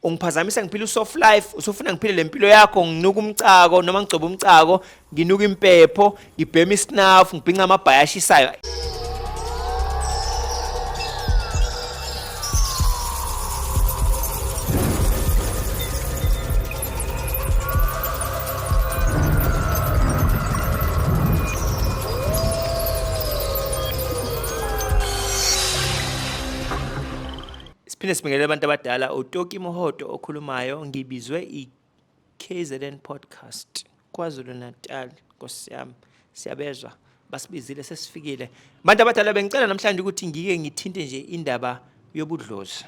Ungiphazamisa ngiphila soft life, usufuna ngiphile lempilo yakho nginuka umcako noma ngigcoba umcako, nginuka impepho, ngibhema isnafu, ngibhinca amabhaya ashisayo. Siphinde sibingelele abantu abadala, uToki Mohoto okhulumayo, ngibizwe i-KZN podcast KwaZulu Natal. Nkosi yami, siyabezwa, basibizile sesifikile. Abantu abadala, bengicela namhlanje ukuthi ngike ngithinte nje indaba yobudlozi.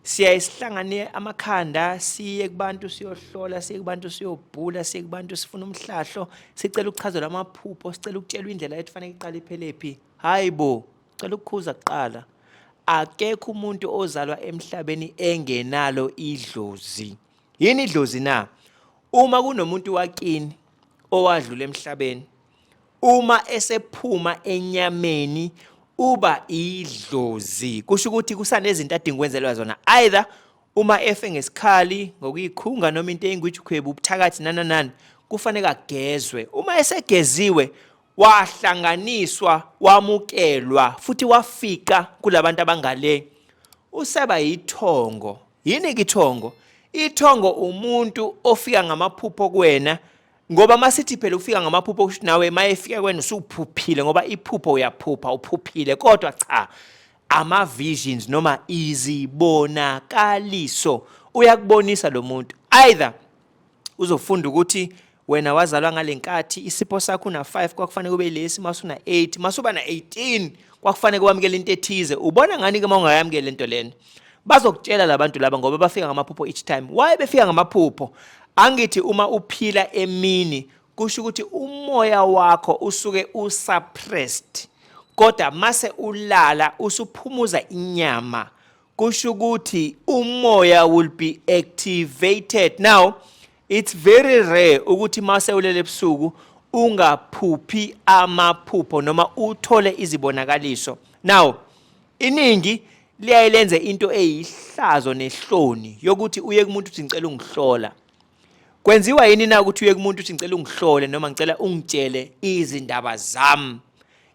Siyasihlangane amakhanda, siye kubantu siyohlola, siye kubantu siyobhula, siye kubantu sifuna umhlahlo, sicela ukuchazelwa amaphupho, sicela ukutshelwa indlela efanele iqale iphelephi. Hayibo, cela ukukhuza kuqala. Akekho umuntu ozalwa emhlabeni engenalo idlozi. Yini idlozi na? Uma kunomuntu wakini owadlula emhlabeni, uma esephuma enyameni uba idlozi, kusho ukuthi kusanezinto adingwenzelwa zona. Either uma efe ngesikhali ngokuyikhunga noma into engwijukhwebu ubuthakathi nananani, kufanele agezwe. Uma esegeziwe, wahlanganiswa, wamukelwa, futhi wafika kulabantu abangale, useba yithongo. Yini ithongo? Ithongo umuntu ofika ngamaphupho kuwena, ngoba masithi phela ufika ngamaphupho kusho nawe mayefika kuwena usuphuphile, ngoba iphupho uyaphupha uphuphile. Kodwa cha, ama visions noma izibonakaliso uyakubonisa lo muntu. Either uzofunda ukuthi wena wazalwa ngalenkathi, isipho sakho una 5 kwakufanele kube lesi, masuna 8, masuba na 18 kwakufanele kwamukela into ethize. Ubona ngani ke mawungayamukela lento lena? Bazokutshela labantu laba ngoba bafika ngamaphupho each time. Why befika ngamaphupho? Angithi uma uphila emini kusho ukuthi umoya wakho usuke usuppressed. Kodwa mase ulala usuphumuza inyama, kusho ukuthi umoya will be activated. Now it's very rare ukuthi mase ulele ebusuku ungaphuphi amaphupho noma uthole izibonakaliso. Now iningi liyayilenze into eyihlazo nehloni yokuthi uye kumuntu uthi ngicela ungihlola. Kwenziwa yini na ukuthi uye kumuntu uthi ngicela ungihlole noma ngicela ungitshele izindaba zami?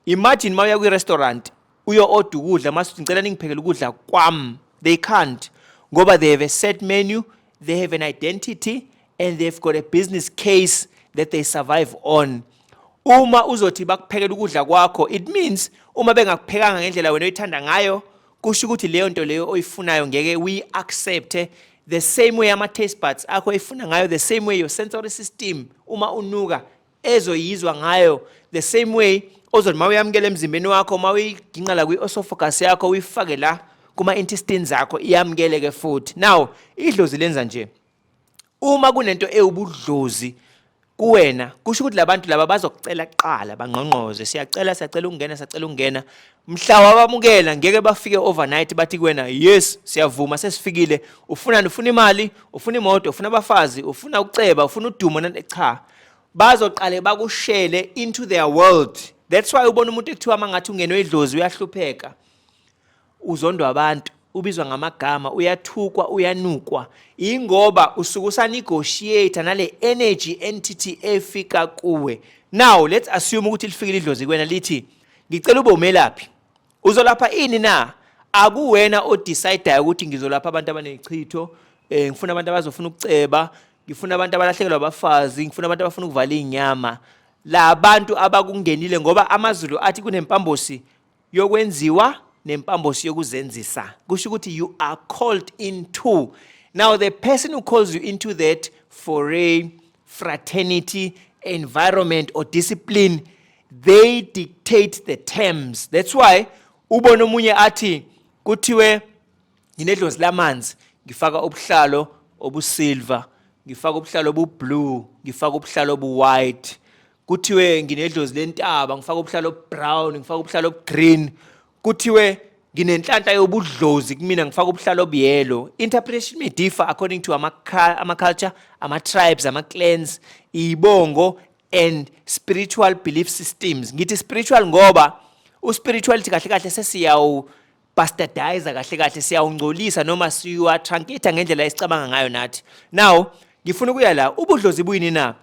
Imagine mawuya kwi-restaurant uyo order ukudla, mase uthi ngicela ningiphekele ukudla kwami. They can't, ngoba they have a set menu, they have an identity, and they've got a business case that they survive on. Uma uzothi bakuphekela ukudla kwakho, it means uma bengakuphekanga ngendlela wena oyithanda ngayo, kusho ukuthi leyo nto leyo oyifunayo ngeke we accept the same way ama taste buds akho oyifuna ngayo, the same way your sensory system uma unuka ezoyizwa ngayo, the same way ozothi mawuyamukela emzimbeni wakho, mawuyiginqa la kwi-esophagus yakho uyifake la kuma intestines zakho iyamukele ke futhi. Now idlozi lenza nje, uma kunento ewubudlozi kuwena, kusho ukuthi labantu laba bazokucela kuqala bangqongqoze, siyacela ungena. Mhla wabamukela ngeke bafike overnight bathi kuwena yes siyavuma sesifikile, ufuna imali, ufuna imoto, ufuna abafazi, ufuna ukuceba, ufuna udumo cha. Bazoqale bakushele into their world. That's why ubona umuntu ekuthiwa mangathi ungenwe idlozi uyahlupheka, uzondwa abantu, ubizwa ngamagama, uyathukwa, uyanukwa, ingoba usuke usanegotiate nale energy entity efika kuwe. Now let's assume ukuthi lifikile idlozi kuwena lithi ngicela ube umelaphi. Uzolapha ini na? Akuwena odecide ukuthi ngizolapha abantu abanezichitho, ngifuna abantu abazofuna ukuceba, ngifuna abantu abalahlekelwa abafazi, ngifuna abantu abafuna ukuvala inyama. La abantu abakungenile, ngoba amaZulu athi kunempambosi yokwenziwa nempambosi yokuzenzisa. Kusho ukuthi you are called into. Now the person who calls you into that for a fraternity environment or discipline, they dictate the terms. That's why ubona omunye athi kuthiwe nginedlozi lamanzi, ngifaka ubuhlalo obusilver, ngifaka ubuhlalo obublue, ngifaka ubuhlalo obuwhite. Kuthiwe nginedlozi lentaba, ngifaka ubuhlalo obrown, ngifaka ubuhlalo obgreen. Kuthiwe nginenhlanhla yobudlozi kumina, ngifaka ubuhlalo obuyellow. Interpretation may differ according to ama culture, ama tribes, ama clans, ibongo and spiritual belief systems. Ngithi spiritual ngoba uspirituality kahle kahle sesiyawu bastardize kahle kahle siyawungcolisa noma siwa truncate ngendlela esicabanga ngayo nathi. Now ngifuna ukuya la ubudlozi buyini na?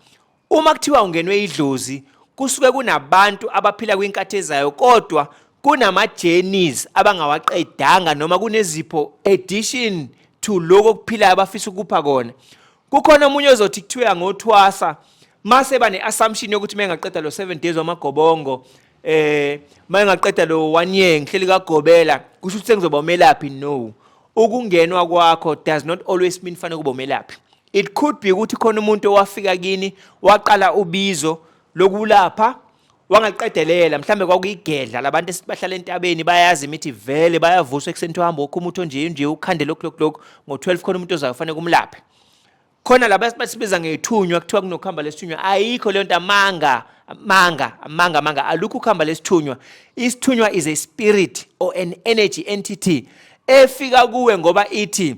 Uma kuthiwa ungenwe idlozi kusuke kunabantu abaphila kwinkathi ezayo kodwa kunama journeys abangawaqedanga noma kunezipho addition to lokho kuphila abafisa ukupha kona. Kukhona umunye ozothi kuthiwa ngothwasa mase bane assumption yokuthi mengaqeda lo 7 days wamagobongo mengaqeda lo 1 year ngihleli kagobela kusho ukuthi sengizoba umelaphi. No, ukungenwa kwakho does not always mean fanele kube umelaphi. It could be ukuthi khona umuntu owafika kini waqala ubizo lokulapha wangaqedelela mhlambe kwakuyigedla labantu esibahlala entabeni bayazi imithi vele bayavuswa ekseni uhamba ukumuthi nje ukhande lokho ngo12 khona umuntu ozafanele kumlaphe. Khona laba basibiza ngethunywa kuthiwa kunokhamba lesithunywa ayikho leyo nto manga alukho ukhamba lesithunywa. Isithunywa is a spirit or an energy entity efika kuwe ngoba ithi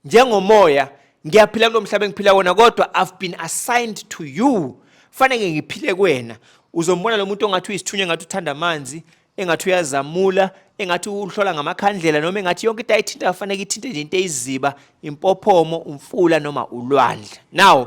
njengomoya ngiyaphila kulomhlaba engiphila wona kodwa I've been assigned to you. Fanele ngiphile kuwena. Uzombona lo muntu ongathi uyisithunywa engathi uthanda amanzi, engathi uyazamula, engathi uhlola ngamakhandlela noma engathi yonke into ayithinta kufanele ithinte nje into eyiziba, impophomo, umfula noma ulwandle. Now,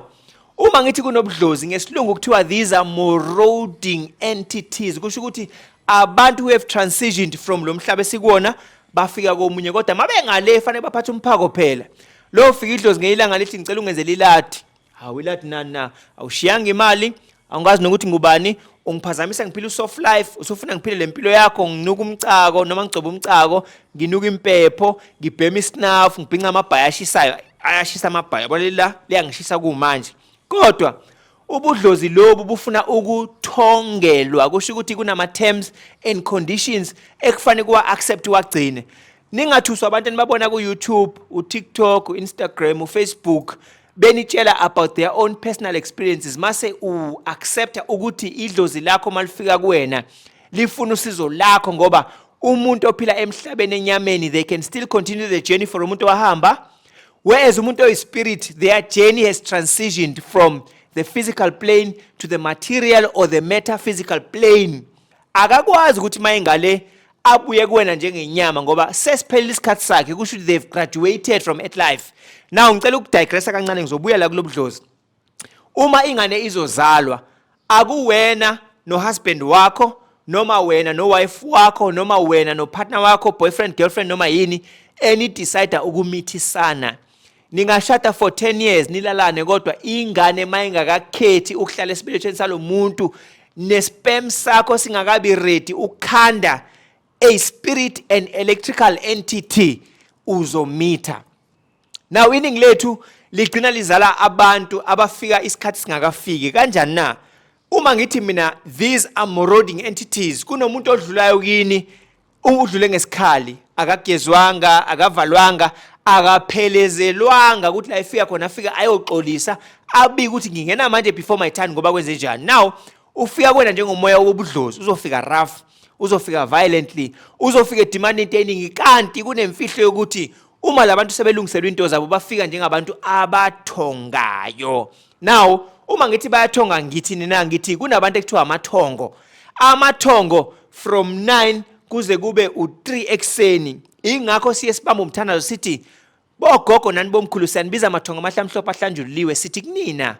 uma ngithi kunobudlozi ngesilungu kuthiwa these are marauding entities. Kusho ukuthi abantu who have transitioned from lo mhlaba esikuwona bafika komunye kodwa mabe ngale fanele baphathe umphako phela. Lo fika idlozi ngeyilanga lithi ngicela ungenzele iladi. Hawu iladi na awushiyanga imali, awungazi nokuthi ngubani, ungiphazamisa ngiphila usoft life, usufuna ngiphile lempilo yakho nginuka umcako noma ngigcoba umcako, nginuka impepho, ngibhema isnafu, ngibhinqa amabhaya ashisayo, ayashisa amabhaya. Yabona la liyangishisa kumanje. Kodwa ubudlozi lobu bufuna ukuthongelwa, kusho ukuthi kunama terms and conditions ekufanele kuwa accept wagcine. Ningathuswa abantu enibabona ku YouTube, uTikTok, uInstagram, uFacebook benitshela about their own personal experiences mase accept ukuthi idlozi lakho malifika kuwena lifuna usizo lakho ngoba umuntu ophila emhlabeni enyameni they can still continue the journey for umuntu wahamba, whereas umuntu oyispirit their journey has transitioned from the physical plane to the material or the metaphysical plane. Akakwazi ukuthi mayengale abuye kuwena njengenyama ngoba sesiphelile isikhathi sakhe, kusho they've graduated from earth life. Now ngicela ukudigressa kancane ngizobuya la kulobudlozi. Uma ingane izozalwa akuwena no husband wakho noma wena no wife wakho noma wena no partner wakho, boyfriend girlfriend noma yini, eni decide ukumithisana. Ningashada for 10 years nilalane kodwa ingane mayingakakhethi ukuhlala esibelethweni salo muntu nesperm sakho singakabi ready ukhanda a spirit and electrical entity uzomitha. Now iningi lethu ligcina lizala abantu abafika isikhathi singakafiki kanjani na? Uma ngithi mina these are marauding entities, kunomuntu odlulayo kini udlule ngesikhali, akagezwanga, akavalwanga, akaphelezelwanga ukuthi la ifika khona afika ayoxolisa abike ukuthi ngingena manje before my time ngoba kwenze njani. Now ufika kwena njengomoya wobudlozi, uzofika rough, uzofika violently, uzofika demanding eningi kanti kunemfihlo yokuthi uma labantu sebelungiselwe into zabo bafika njengabantu abathongayo. Now uma ngithi bayathonga ngithi nina ngithi kunabantu ekuthiwa amathongo from 9 kuze kube u3 ekseni. Ingakho siye sibamba umthandazo sithi bogogo nani bomkhulu siyanibiza amathongo amahlamhlophe ahlanjuliwe, sithi kunina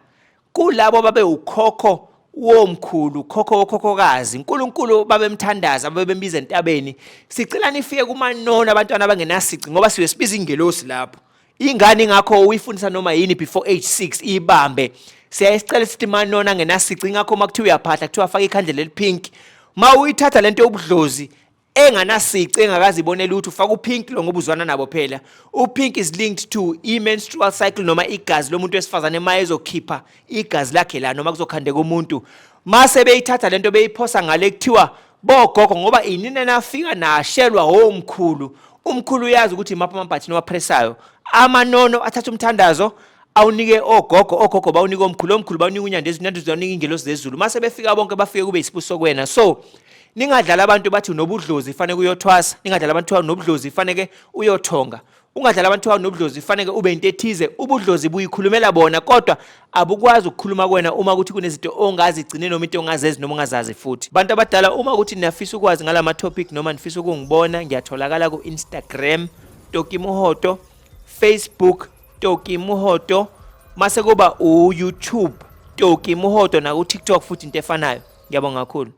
kulabo babe ukhokho womkhulu, khokho wokhokhokazi, uNkulunkulu babemthandaza babembiza entabeni. Sicela nifike kumanona abantwana abangenasici ngoba siwe sibiza ingelosi lapho. Ingane ingakho uyifundisa noma yini before age 6 ibambe. Siyayicela sithi manona ngenasici ingakho makuthiwa uyaphahla kuthiwa afaka ikhandlela elipink. Ma uyithatha lento yobudlozi enganasici engakazi ibonela ukuthi ufaka upink lo ngoba uzwana nabo phela. Upink is linked to menstrual cycle noma igazi lomuntu wesifazane maye ezokhipha igazi lakhe la noma kuzokhandeka umuntu. Mase beyithatha lento beyiphosa ngale kuthiwa bogogo ngoba inina nafika nashelwa omkhulu. Umkhulu uyazi ukuthi mapha amabhathi nowapresayo. Amanono athatha umthandazo awunike ogogo bawunike omkhulu bawunike unyandezi bawunike ingelosi zezulu. Mase befika bonke bafike kube isibuso kwena. So ningadlala abantu bathi unobudlozi fanele uyothwasa, ningadlala abantu nobudlozi fanele uyothonga. ungadlala abantu abanobudlozi kufanele ube into ethize ubudlozi buyikhulumela bona kodwa abukwazi ukukhuluma kuwena uma ukuthi kunezinto ongazigcine noma into ongazezi noma ungazazi futhi. Bantu abadala uma ukuthi niyafisa ukwazi ngalama topic noma nifisa ukungibona ngiyatholakala ku Instagram Toki Mohoto, Facebook Toki Mohoto, mase kuba u YouTube Toki Mohoto na ku TikTok futhi into efanayo. Ngiyabonga kakhulu.